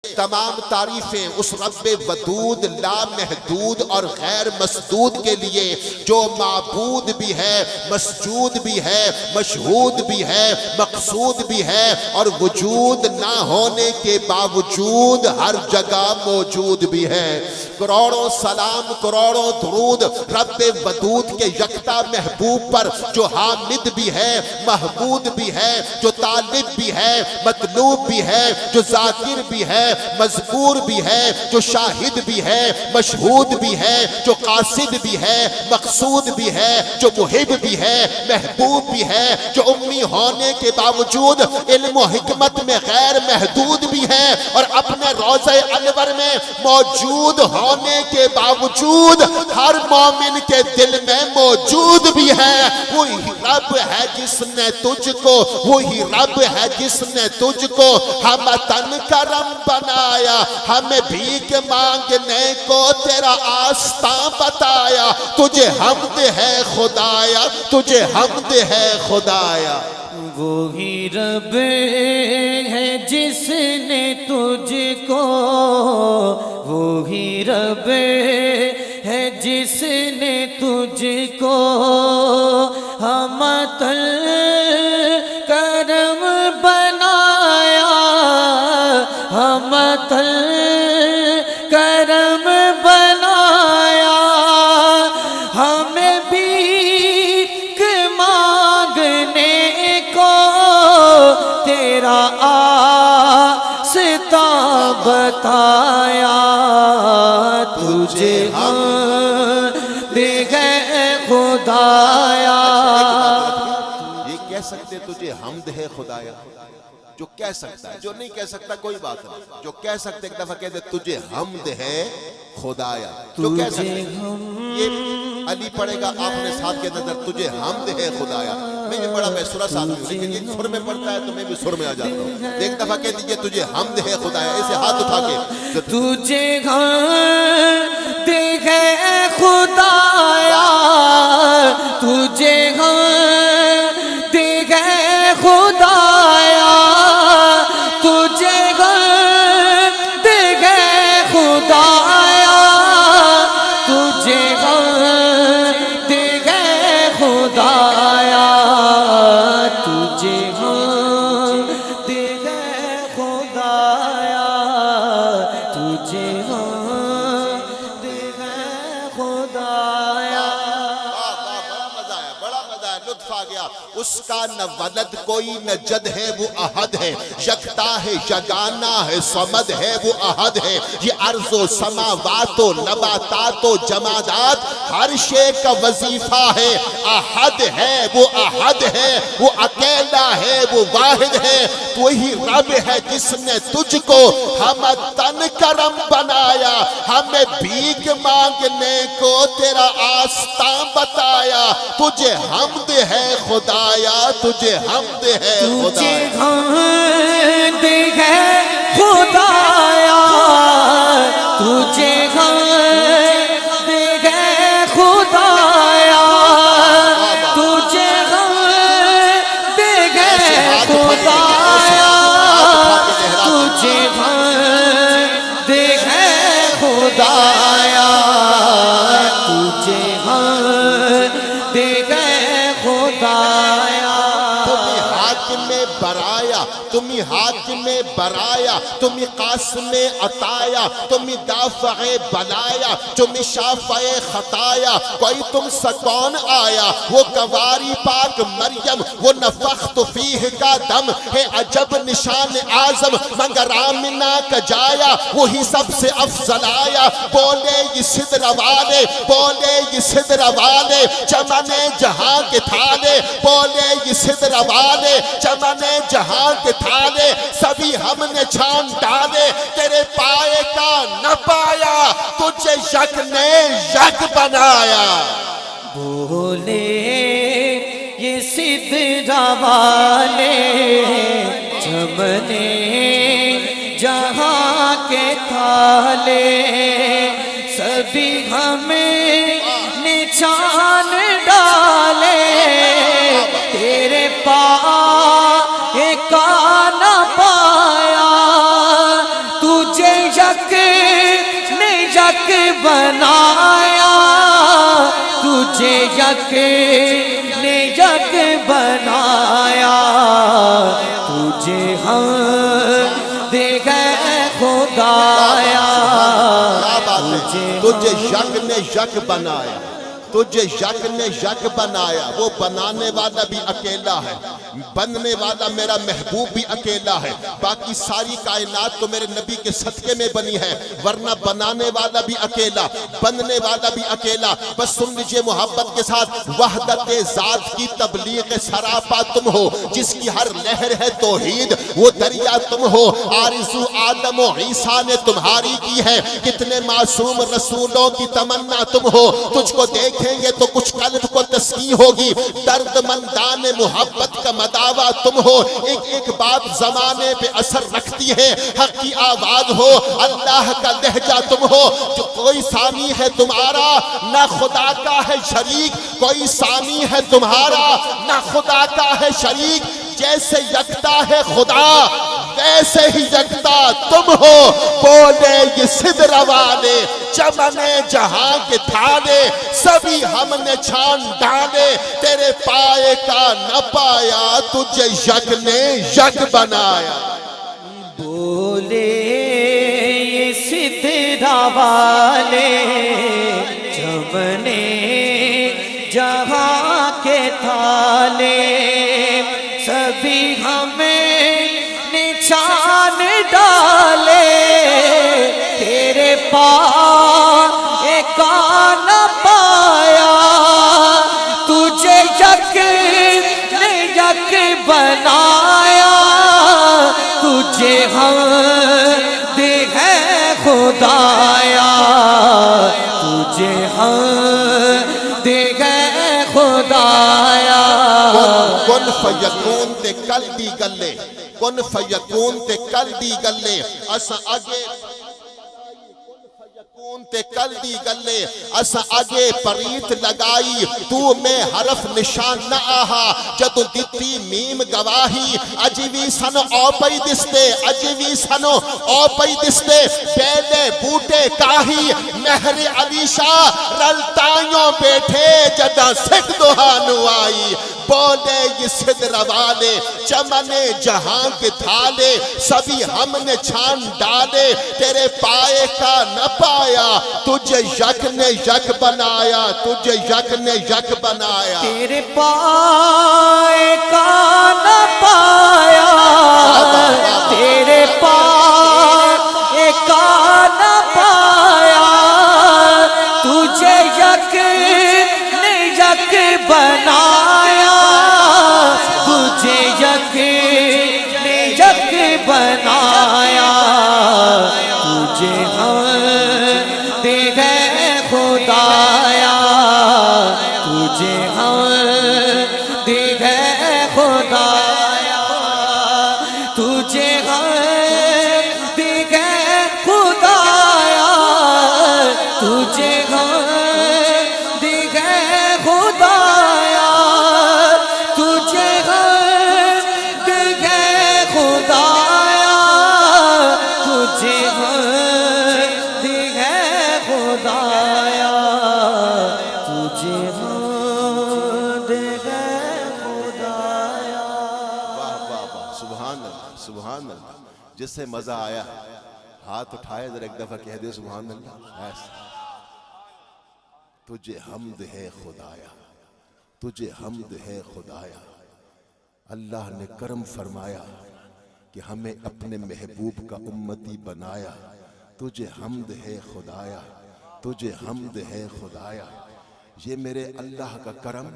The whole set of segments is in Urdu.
تمام تعریفیں اس رب ودود لامحدود اور غیر مسدود کے لیے جو معبود بھی ہے، مسجود بھی ہے، مشہود بھی ہے، مقصود بھی ہے، اور وجود نہ ہونے کے باوجود ہر جگہ موجود بھی ہے۔ کروڑوں سلام، کروڑوں درود رب ودود کے یکتا محبوب پر جو حامد بھی ہے، محمود بھی ہے، جو طالب بھی ہے، مطلوب بھی ہے، جو ذاکر بھی ہے، مذکور بھی ہے، جو شاہد بھی ہے، مشہود بھی ہے، جو قاصد بھی ہے، مقصود بھی ہے، جو محب بھی ہے، محبوب بھی ہے، جو امی ہونے کے باوجود علم و حکمت میں غیر محدود بھی ہے، اور اپنے روضہ انور میں موجود ہونے کے باوجود ہر مومن کے دل میں موجود بھی ہے۔ وہی رب ہے جس نے تجھ کو، وہی رب ہے جس نے تجھ کو ہم تن کرم بنایا، ہمیں بھیک مانگنے کو تیرا آستاں بتایا، تجھے حمد ہے خدایا، تجھے حمد ہے خدایا۔ وہی رب ہے جس نے تجھ کو، وہی رب ہے جس نے تجھ کو ہمت کرم بنایا، ہمت کرم بنایا، ہمیں بھیک مانگنے کو تیرا آستاں بتایا، تجھے حمد ہے خدایا۔ یہ کہہ سکتے تجھے حمد ہے خدایا، جو کہہ سکتا ہے، جو نہیں کہہ سکتا کوئی بات نہیں، جو کہہ سکتے ایک دفعہ کہتے تجھے حمد ہے خدایا، جو کہہ سکتے یہ علی پڑھے گا آپ نے ساتھ کے نظر تجھے حمد ہے خدایا۔ میں بھی بڑا محسورہ ساتھ ہوں، لیکن یہ سر میں پڑھتا ہے تو میں بھی سر میں آ جاتا ہوں۔ ایک دفعہ کہہ دیجئے تجھے حمد ہے خدایا، اسے ہاتھ اٹھا کے تجھے حمد ہے خدایا، تجھے حمد ہے خدایا، تجھے حمد ہے خدایا، تجھے حمد ہے خدایا، تجھے حمد ہے خدایا، تجھے حمد ہے خدایا۔ بڑا مزہ ہے، لطف آ گیا۔ اس کا نہ ولد کوئی نہ جد ہے، وہ احد ہے، یکتا ہے، یگانہ ہے، صمد ہے، وہ احد ہے۔ یہ ارض و سماوات و نباتات و جمادات ہر شے کا وظیفہ ہے، احد ہے، وہ احد ہے، وہ اکیلا ہے، وہ واحد ہے۔ وہی رب ہے جس نے تجھ کو ہم تن کرم بنایا، ہمیں بھیک مانگنے کو تیرا آستاں بتایا، تجھے حمد ہے خدایا، تجھے حمد ہے خدایا، تجھے حمد ہے خدایا، تجھے حمد ہے خدایا، تجھے حمد ہے خدایا، تجھے حمد ہے خدایا، تجھے حمد ہے خدایا۔ تمہیں حاکم برایا، تمہیں حاکم برایا، تمہیں قاسم عطایا، تمہیں دافع بلایا، تمہیں شافع خطایا، کوئی تم سا کون آیا؟ وہ کواری پاک مریم، وہ نفخت فیہ کا دم ہے، عجب نشان اعظم مگر آمنہ کا جایا، وہی سب سے افضل آیا۔ بولے یہ صدر والے، بولے یہ صدر والے، چمن جہاں کے تھالے، بولے یہ صدر والے، چمن جہاں کے تھالے، سبھی ہم نے چھان ڈالے، تیرے پائے کا نہ پایا، تجھے یک نے یک بنایا۔ بولے یہ صدر والے، چمن جہاں کے تھالے، سبھی ہمیں نچان ڈالے، تیرے پائے کا نہ پایا، تجھے یک نے یک بنایا تجھے یک نے یک بنایا تجھے ہم دے گئے خدایا کیا بات ہے تجھے یک نے یک بنایا تجھے یک نے یک بنایا وہ بنانے والا بھی اکیلا ہے بننے والا میرا محبوب بھی اکیلا ہے باقی ساری کائنات تو میرے نبی کے صدقے میں بنی ہے ورنہ بنانے والا بھی اکیلا بننے والا بھی اکیلا بس سن لیجئے محبت کے ساتھ وحدت ذات کی تبلیغ سراپا تم ہو جس کی ہر لہر ہے توحید وہ دریا تم ہو آرزو آدم و عیسیٰ نے تمہاری کی ہے کتنے معصوم رسولوں کی تمنا تم ہو تجھ کو دیکھیں گے تو کچھ قلب کو تسکین ہوگی درد مندان محبت کا مداوا تم ہو ایک ایک بات زمانے پہ اثر رکھتی ہے حق کی آواز ہو اللہ کا لہجہ تم ہو جو کوئی ثانی ہے تمہارا نہ خدا کا ہے شریک کوئی ثانی ہے تمہارا نہ خدا کا ہے شریک جیسے یکتا ہے خدا ویسے ہی یکتا تم ہو بولے یہ صدر والے چمن جہاں کے تھالے سبھی ہم نے چھان ڈالے تیرے پائے کا نہ پایا تجھے یک نے یک بنایا بولے یہ صدر والے چمن جہاں کے تھالے سبھی ہمیں نچان ڈالے تیرے پائے کا نہ پایا تجھے یک نے یک بنایا تجھے ہم دے ہے خدایا تجھے ہم دے ہے خدایا کن فیکون تے کل دی گلے کن فیکون تے کل دی گلے اسا آگے تے کل دی گلے اسا آگے پریت لگائی تو میں حرف نشان نہ آہا جدو دیتی میم گواہی عجیوی سنو اوپی دستے عجیوی سنو اوپی دستے بیلے بوٹے کاہی نہر علیشہ رلتائیوں بیٹھے جدہ سکھ دہانو آئی بولے یہ صدر والے چمن جہاں کے تھالے سبھی ہم نے چھان ڈالے تیرے پائے کا نہ پایا تجھے یک نے یک بنایا تجھے یک نے یک بنایا تیرے پائے کا نہ پایا تیرے پائے کا نہ پایا تجھے یک نے یک بنایا تجھے یک نے یک بنایا تجھے ہم دے گئے خدایا تجھے ہم دے گئے خدایا تجھے ہم دے گئے خدایا تجھے ہم دے گئے خدایا تجھے ہم دے گئے خدایا تجھے ہم دے گئے خدایا تجھے ہم دے گئے خدایا واہ واہ واہ سبحان اللہ سبحان اللہ جس سے مزہ آیا ہاتھ اٹھائے ذرا ایک دفعہ کہہ دے سبحان اللہ ایسا تجھے حمد ہے خدایا تجھے حمد ہے خدایا اللہ نے کرم فرمایا کہ ہمیں اپنے محبوب کا امتی بنایا تجھے حمد ہے خدایا تجھے حمد ہے خدایا یہ میرے اللہ کا کرم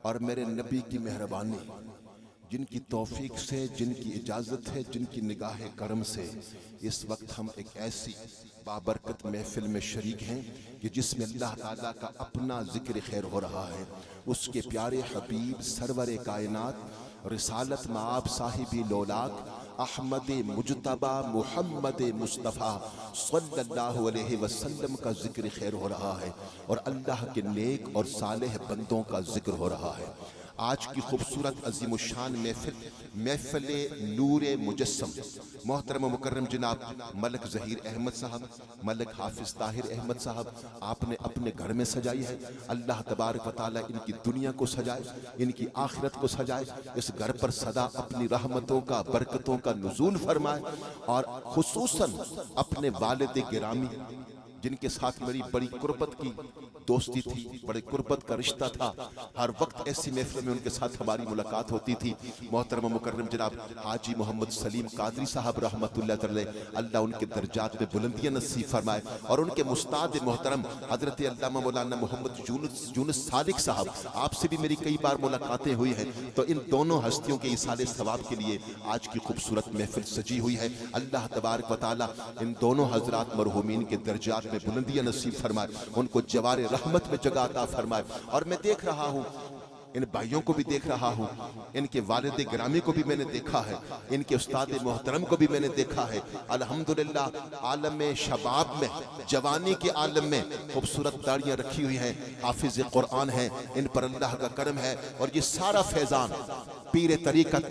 اور میرے نبی کی مہربانی جن کی توفیق سے جن کی اجازت ہے جن کی نگاہ کرم سے اس وقت ہم ایک ایسی بابرکت محفل میں شریک ہیں کہ جس میں اللہ تعالیٰ کا اپنا ذکر خیر ہو رہا ہے اس کے پیارے حبیب سرور کائنات رسالت مآب صاحبی لولاک احمد مجتبہ محمد مصطفیٰ صلی اللہ علیہ وسلم کا ذکر خیر ہو رہا ہے اور اللہ کے نیک اور صالح بندوں کا ذکر ہو رہا ہے آج کی خوبصورت عظیم الشان محفل نور مجسم محترم و مکرم جناب ملک ظہیر احمد صاحب، ملک حافظ طاہر احمد صاحب، آپ نے اپنے گھر میں سجائی ہے۔ اللہ تبارک و تعالیٰ ان کی دنیا کو سجائے، ان کی آخرت کو سجائے، اس گھر پر سدا اپنی رحمتوں کا برکتوں کا نزول فرمائے، اور خصوصاً اپنے والد گرامی جن کے ساتھ میری بڑی قربت کی دوستی تھی، بڑے قربت کا رشتہ تھا، ہر وقت ایسی محفل میں ان کے ساتھ ہماری ملاقات ہوتی تھی، محترم و مکرم جناب حاجی محمد سلیم قادری صاحب رحمت اللہ علیہ، اللہ ان کے درجات میں بلندیاں نصیب فرمائے، اور ان کے مستاد محترم حضرت علامہ مولانا محمد یونس صادق صاحب، آپ سے بھی میری کئی بار ملاقاتیں ہوئی ہیں، تو ان دونوں ہستیوں کے ایصال ثواب کے لیے آج کی خوبصورت محفل سجی ہوئی ہے۔ اللہ تبارک و تعالیٰ ان دونوں حضرات مرحومین کے درجات میں بلندیاں نصیب فرمائے، ان کو جوار رحمت میں جگہ عطا فرمائے۔ اور میں دیکھ رہا ہوں، ان بھائیوں کو بھی دیکھ رہا ہوں، ان کے والد گرامی کو بھی میں نے دیکھا ہے، ان کے استاد محترم کو بھی میں نے دیکھا ہے، الحمدللہ عالم شباب میں، جوانی کے عالم میں خوبصورت داڑیاں رکھی ہوئی ہیں، حافظ قرآن ہیں، ان پر اللہ کا کرم ہے، اور یہ سارا فیضان پیر طریقت،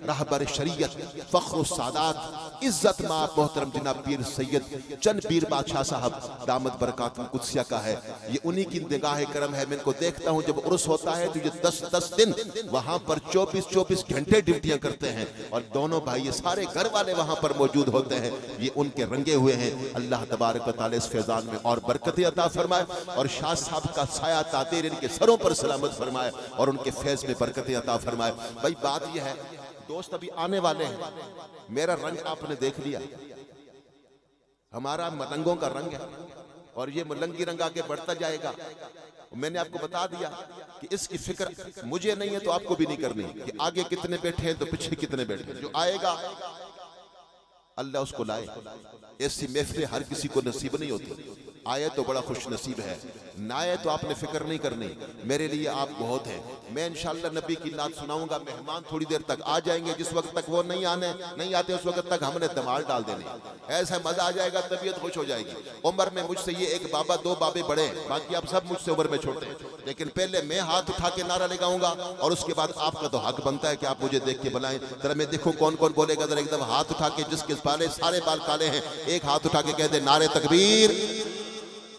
رہبر شریعت، فخر السادات، عزت مآب محترم جناب پیر سید چند پیر بادشاہ صاحب دامت برکات القدسیہ کا ہے۔ یہ انہی کی نگاہ کرم ہے، میں ان کو دیکھتا ہوں جب عرس ہوتا ہے تو یہ 10 دن وہاں پر 24 گھنٹے ڈیوٹیاں کرتے ہیں، اور دونوں بھائی سارے گھر والے وہاں پر موجود ہوتے ہیں، یہ ان کے رنگے ہوئے ہیں۔ اللہ تبارک و تعالی اس فیضان میں اور برکتیں عطا فرمائے، اور شاہ صاحب کا سایہ تاثیر ان کے سروں پر سلامت فرمائے، اور ان کے فیض میں برکتیں عطا فرمائے۔ بھائی بات یہ ہے، دوست ابھی آنے والے ہیں، میرا رنگ آپ نے دیکھ لیا، ہمارا ملنگوں کا رنگ ہے، اور یہ ملنگی رنگ آگے بڑھتا جائے گا۔ میں نے آپ کو بتا دیا کہ اس کی فکر مجھے نہیں ہے تو آپ کو بھی نہیں کرنی کہ آگے کتنے بیٹھے ہیں تو پیچھے کتنے بیٹھے ہیں، جو آئے گا اللہ اس کو لائے۔ ایسی محفلیں ہر کسی کو نصیب نہیں ہوتی، آئے تو بڑا خوش نصیب ہے، نہ آئے تو آپ نے فکر نہیں کرنی، میرے لیے آپ بہت ہیں۔ میں انشاءاللہ نبی کی نعت سناؤں گا، مہمان تھوڑی دیر تک آ جائیں گے، جس وقت تک وہ نہیں آتے اس وقت تک ہم نے دمال ڈال دینی، ایسا مزہ آ جائے گا، طبیعت خوش ہو جائے گی۔ عمر میں مجھ سے یہ ایک بابا 2 بابے بڑے ہیں، باقی آپ سب مجھ سے عمر میں چھوٹے ہیں، لیکن پہلے میں ہاتھ اٹھا کے نعرہ لگاؤں گا، اور اس کے بعد آپ کا تو حق بنتا ہے کہ آپ مجھے دیکھ کے بلائیں۔ ذرا میں دیکھوں کون کون بولے گا، ذرا ایک دفعہ ہاتھ اٹھا کے، جس کے سارے بال کالے ہیں ایک ہاتھ اٹھا کے کہہ دے نعرہ تکبیر،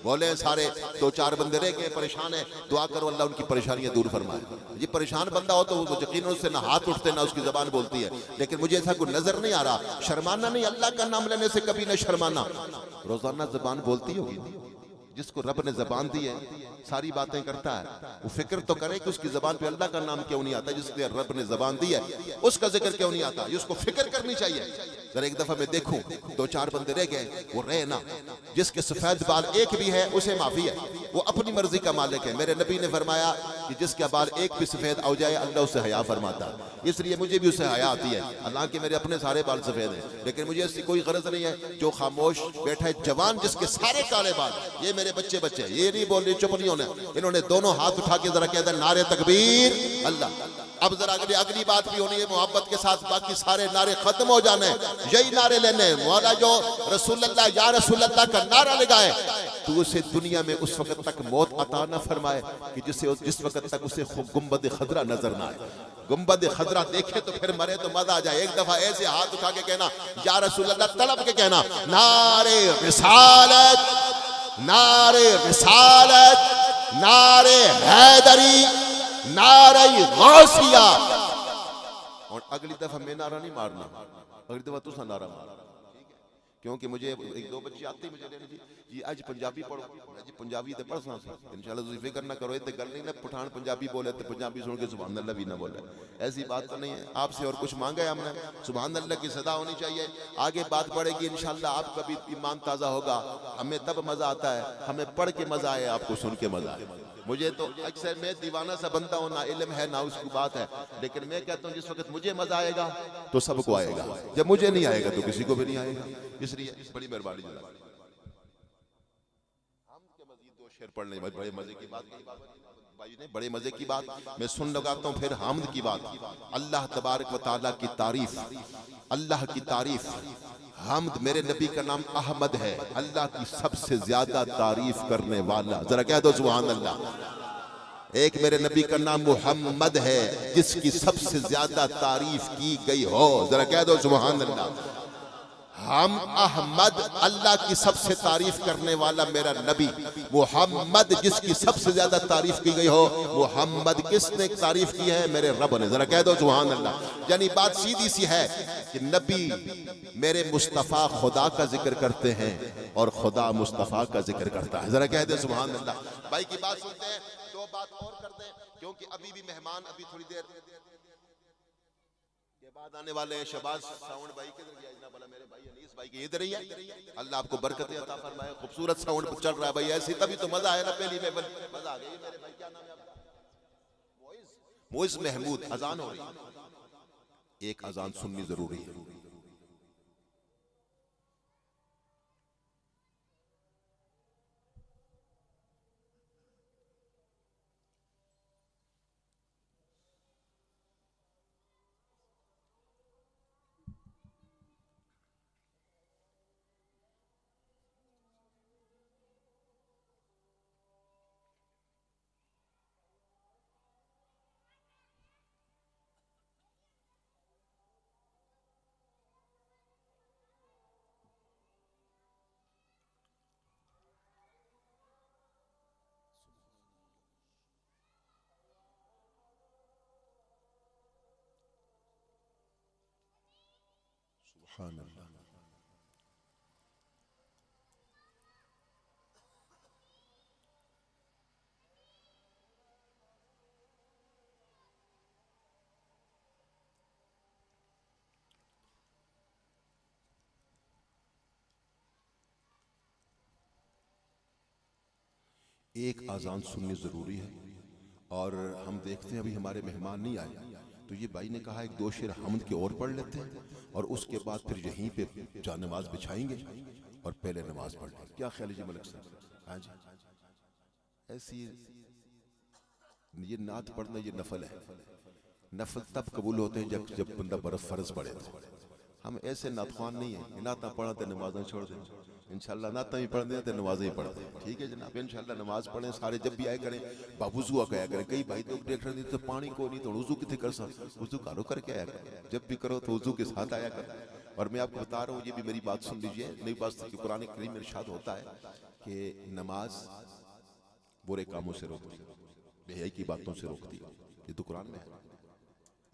بولے سارے۔ 2-4 بندے رہ گئے پریشان ہیں، دعا کرو اللہ ان کی پریشانیاں دور فرمائے۔ یہ پریشان بندہ ہو تو وہ یقیناً اس سے نہ ہاتھ اٹھتے نہ اس کی زبان بولتی ہے، لیکن مجھے ایسا کوئی نظر نہیں آ رہا۔ شرمانا نہیں، اللہ کا نام لینے سے کبھی نہ شرمانا، روزانہ زبان بولتی ہوگی۔ جس کو رب نے زبان دی ہے ساری باتیں کرتا ہے، وہ فکر تو کرے کہ اس کی زبان پہ اللہ کا نام کیوں نہیں آتا، جس کے رب نے زبان دی ہے اس کا ذکر کیوں نہیں آتا، یہ اس کو فکر کرنی چاہیے۔ ذرا ایک دفعہ میں دیکھوں 2-4 بندے رہ گئے، وہ رہے نا، جس کے سفید بال ایک بھی ہے اسے معافی ہے، وہ اپنی مرضی کا مالک ہے۔ میرے نبی نے فرمایا کہ جس کا بال ایک بھی سفید ہو جائے اللہ اسے حیا فرماتا ہے، اس لیے مجھے بھی اسے حیا آتی ہے، حالانکہ میرے اپنے سارے بال سفید ہیں، لیکن مجھے اس سے کوئی غرض نہیں ہے۔ جو خاموش بیٹھا ہے جوان جس کے سارے کالے بال، یہ میرے بچے یہ نہیں بول رہی، چپ نہیں ہونے، انہوں نے دونوں ہاتھ اٹھا کے ذرا کہہ دیا نعرہ تکبیر اللہ۔ اب ذرا اگلی بات بھی ہونی ہے محبت کے ساتھ، باقی سارے نعرے ختم ہو جانے، یہی نعرے لینے۔ مولا جو رسول اللہ یا رسول اللہ کا نعرہ لگائے تو اسے دنیا میں اس وقت تک موت عطا نہ فرمائے کہ جس وقت تک اسے گنبد خضرا نظر نہ آئے۔ گنبد خضرا دیکھے تو پھر مرے تو مزہ آ جائے۔ ایک دفعہ ایسے ہاتھ اٹھا کے کہنا یا رسول اللہ، تڑپ کے کہنا نعرہ رسالت، نعرہ رسالت، نعرہ حیدری، نعرہ غوثیہ۔ اور اگلی دفعہ میں نعرہ نہیں مارنا، اگلی دفعہ تو نعرہ مارنا، کیونکہ مجھے 1-2 بچے آتے مجھے لینے جی آج پنجابی پڑھو، جی پنجابی تے پڑھ سنا سی انشاءاللہ تسی فکر نہ کرو، تے گل نہیں نہ پٹھان پنجابی بولے تے پنجابی سن کے سبحان اللہ بھی نہ بولے، ایسی بات تو نہیں ہے۔ آپ سے اور کچھ مانگا ہے ہم نے، سبحان اللہ کی صدا ہونی چاہیے۔ آگے بات بڑھے گی انشاءاللہ، آپ کا بھی ایمان تازہ ہوگا۔ ہمیں تب مزہ آتا ہے، ہمیں پڑھ کے مزہ آئے، آپ کو سن کے مزہ آئے۔ مجھے تو اکثر میں دیوانہ سا بنتا ہوں، نہ علم ہے نہ اس کی بات ہے، لیکن میں کہتا ہوں جس وقت مجھے مزہ آئے گا تو سب کو آئے گا، جب مجھے نہیں آئے گا تو کسی کو بھی نہیں آئے گا۔ اس لیے بڑی مہربانی جناب، ہم کے مزید 2 شعر پڑھ لیں۔ بڑے مزے کی بات بھائی نے، بڑے مزے کی بات میں سن لگاتا ہوں، پھر حمد کی بات۔ اللہ تبارک و تعالیٰ کی تعریف، اللہ کی تعریف، حمد۔ میرے نبی کا نام احمد ہے، اللہ کی سب سے زیادہ تعریف کرنے والا، ذرا کہہ دو سبحان اللہ۔ ایک میرے نبی کا نام محمد ہے جس کی سب سے زیادہ تعریف کی گئی ہو، ذرا کہہ دو سبحان اللہ۔ ہم احمد اللہ کی سب سے تعریف کرنے والا میرا نبی، محمد جس کی سب سے زیادہ تعریف کی گئی ہو، محمد کس نے تعریف کی ہے؟ میرے رب نے، ذرا کہہ دو سبحان اللہ۔ یعنی بات سیدھی سی ہے کہ نبی میرے مصطفیٰ خدا کا ذکر کرتے ہیں اور خدا مصطفیٰ کا ذکر کرتا ہے، ذرا کہہ دو سبحان اللہ۔ بھائی کی بات سنتے ہیں، دو بات اور کرتے ہیں کیونکہ ابھی بھی مہمان ابھی تھوڑی دیر کے بعد آنے والے ہیں۔ شہباز ساؤنڈ بھائی کدھر گیا جناب والا؟ میرے بھائی انیس بھائی کے ادھر ہی ہے، اللہ آپ کو برکتیں عطا فرمائے۔ خوبصورت ساؤنڈ چل رہا ہے بھائی، ایسی تبھی تو مزہ آیا نا، پہلی میں مزہ آ گئی۔ میرے بھائی کیا نام ہے آپ کا؟ معز محمود۔ اذان ہو رہی ہے، ایک اذان سننی ضروری ہے۔ سبحان اللہ۔ ایک اذان سننی ضروری ہے اور ہم دیکھتے ہیں ابھی ہمارے مہمان نہیں آئے، تو یہ بھائی نے کہا ایک دو شعر حمد کے اور پڑھ لیتے ہیں اور اس کے بعد پھر یہیں پہ جا نماز بچھائیں گے اور پہلے نماز پڑھ لیں۔ کیا خیال ہے جی ملک صاحب؟ ہاں جی، ایسی یہ نعت پڑھنا یہ نفل ہے۔ نفل تب قبول ہوتے ہیں جب بندہ برف فرض پڑھے۔ ہم ایسے نعت خوان نہیں ہیں، نعتیں پڑھتے نمازیں چھوڑ دیں، انشاءاللہ نعتیں ہی پڑھ دیں تو نمازیں ہی پڑھ دیں، ٹھیک ہے جناب؟ انشاءاللہ نماز پڑھیں سارے، جب بھی آئے کریں باوضو کیا کریں۔ کئی بھائی تو دیکھ رہے ہیں تو پانی کو نہیں تو وضو کتنے کر سکتے، وضو کارو کر کے آیا کریں، جب بھی کرو تو وضو کے ساتھ آیا کریں۔ اور میں آپ کو بتا رہا ہوں، یہ بھی میری بات سن لیجئے، نئی بات کہ قرآن کریم میں ارشاد ہوتا ہے کہ نماز برے کاموں سے روکتی ہے، بے حیائی کی باتوں سے روکتی ہے، یہ تو قرآن میں ہے۔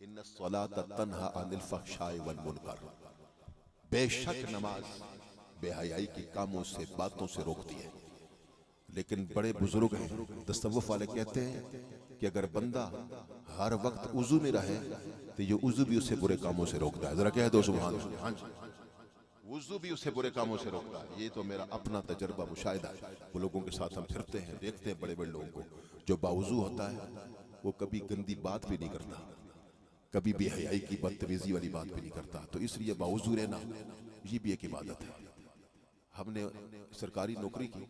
ان الصلاۃ تنہی عن الفحشاء والمنکر، بے شک نماز بے حیائی کے کاموں سے باتوں سے روکتی ہے۔ لیکن بڑے بزرگ ہیں تصوف والے کہتے ہیں کہ اگر بندہ ہر وقت وضو میں رہے تو یہ وضو بھی اسے برے کاموں سے روکتا ہے، ذرا کہہ دو سبحان اللہ۔ وضو بھی اسے برے کاموں سے روکتا ہے، یہ تو میرا اپنا تجربہ مشاہدہ ہے۔ وہ لوگوں کے ساتھ ہم پھرتے ہیں، دیکھتے ہیں بڑے بڑے لوگوں کو جو باوضو ہوتا ہے وہ کبھی گندی بات بھی نہیں کرتا، کبھی بے حیائی کی بدتمیزی والی بات بھی نہیں کرتا۔ تو اس لیے باوضو رہنا یہ بھی ایک عبادت ہے۔ ہم نے سرکاری نوکری کی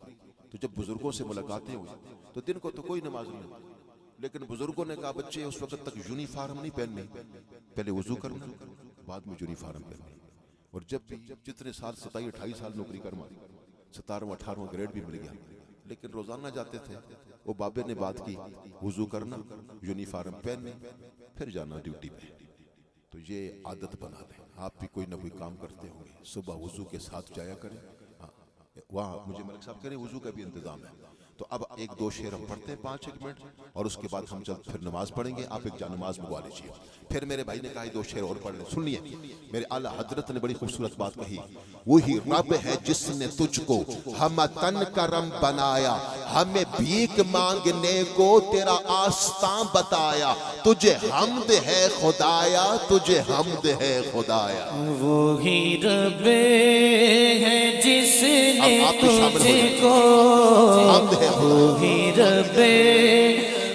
تو جب بزرگوں سے ملاقاتیں ہوئی تو دن کو تو کوئی نماز نہیں ہوتی، لیکن بزرگوں نے کہا بچے اس وقت تک یونیفارم نہیں پہننے، پہلے وضو کرنا بعد میں یونیفارم پہننا۔ اور جب بھی جتنے سال 27-28 سال نوکری کرنا، 17واں 18واں گریڈ بھی مل گیا، لیکن روزانہ جاتے تھے، وہ بابے نے بات کی وضو کرنا، یونیفارم پہننے، پھر جانا ڈیوٹی پہ۔ تو یہ عادت بنا لیں، آپ بھی کوئی نہ کوئی کام کرتے ہوں گے، صبح وضو کے ساتھ جایا کریں۔ وہاں مجھے ملک صاحب کہہ رہے ہیں وضو کا بھی انتظام ہے۔ تو اب ایک دو شعر ہم پڑھتے ہیں 5-1 منٹ اور اس کے بعد ہم جلد پھر نماز پڑھیں گے۔ آپ ایک جا نماز منگوا لیجیے۔ پھر میرے بھائی نے کہا دو شعر اور پڑھ لیں، سنیے۔ میرے اعلیٰ حضرت نے بڑی خوبصورت بات کہی، وہی رب ہے جس نے تجھ کو ہم تن کرم بنایا، ہمیں بھیک مانگنے کو تیرا آستاں بتایا، تجھے حمد ہے خدایا، تجھے حمد ہے خدایا۔ وہی رب ہے جس نے تجھ کو، وہی رب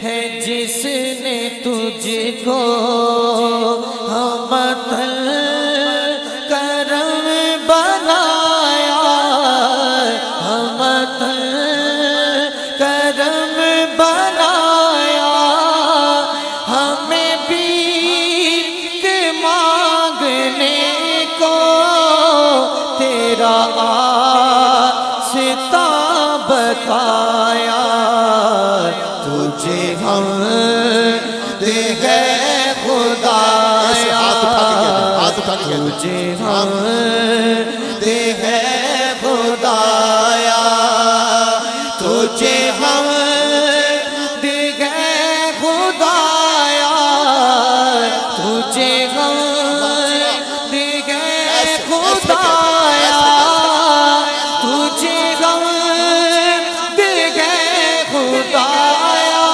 ہے جس نے تجھ کو ہمت کرم بنایا، ہمت کرم بنایا، ہمیں بھیک مانگنے کو تیرا آستاں بتایا، تجھے ہم تجھے حمد ہے خدایا تجھے حمد ہے خدایا تجھے حمد ہے خدایا تجھے حمد ہے خدایا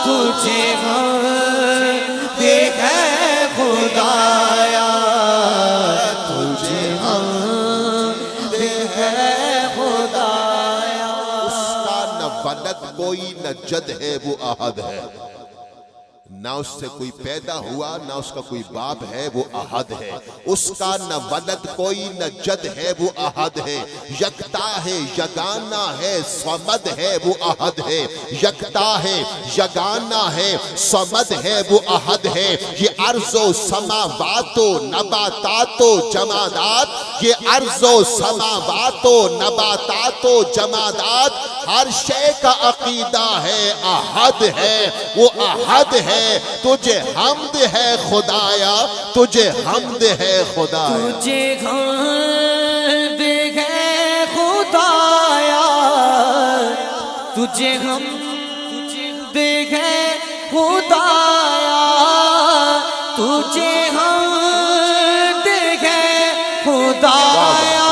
تجھے حمد ہے خدایا تجھے حمد ہے خدایا اس کا نہ ولد کوئی نہ جد ہے وہ احد ہے نہ اس سے کوئی پیدا ہوا نہ اس کا کوئی باپ ہے وہ احد ہے اس کا نہ ولد کوئی نہ جد ہے وہ احد ہے یکتا ہے یگانہ ہے صمد ہے وہ احد ہے یکتا ہے یگانہ ہے صمد ہے وہ احد ہے یہ ارض و سماوات و نباتات و جمادات یہ ارض و سماوات و نباتات و جمادات ہر شے کا عقیدہ ہے احد ہے وہ احد ہے تجھے حمد ہے خدایا تجھے حمد ہے خدایا تجھے حمد ہے خدایا تجھے حمد ہے خدایا تجھے حمد ہے خدایا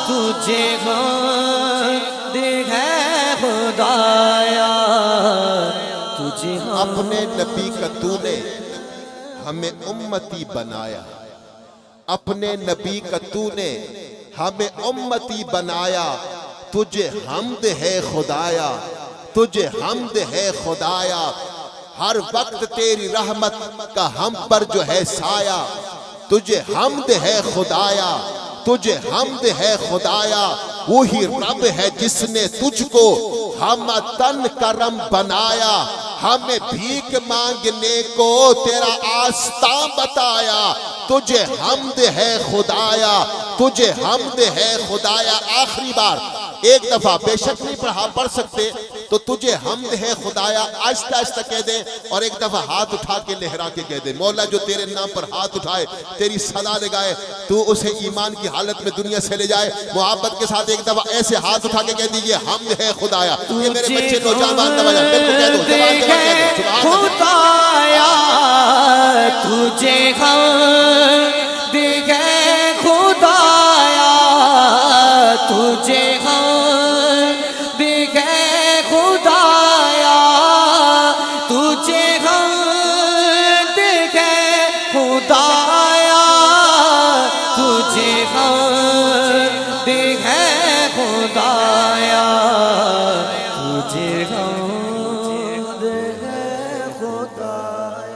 تجھے حمد ہے خدایا تجھے اپنے نبی کا تو نے ہمیں امتی بنایا اپنے نبی کا تو نے ہمیں امتی بنایا تجھے حمد ہے خدایا تجھے حمد ہے خدایا ہر وقت تیری رحمت کا ہم پر جو ہے سایہ تجھے حمد ہے خدایا تجھے حمد ہے خدایا وہی رب ہے جس نے تجھ کو ہمتن کرم بنایا ہمیں بھیک مانگنے کو تیرا آستان بتایا تجھے حمد ہے خدایا تجھے حمد ہے خدایا آخری بار ایک دفعہ بے شک نہیں پڑھ سکتے تو تجھے حمد ہے خدایا آہستہ آہستہ کہہ دیں اور ایک دفعہ ہاتھ اٹھا کے لہرا کے کہہ دیں مولا جو تیرے نام پر ہاتھ اٹھائے تیری صدا لگائے تو اسے ایمان کی حالت میں دنیا سے لے جائے محبت کے ساتھ ایک دفعہ ایسے ہاتھ اٹھا کے کہہ دیجئے حمد ہے خدایا یہ میرے بچے نوجوان نوجوان بالکل کہہ دو زبان کہہ دو خدایا تجھے حمد ہے خدایا تجھے حمد ہے خدایا تجھے حمد ہے خدایا تجھے حمد ہے خدایا تجھے حمد ہے خدایا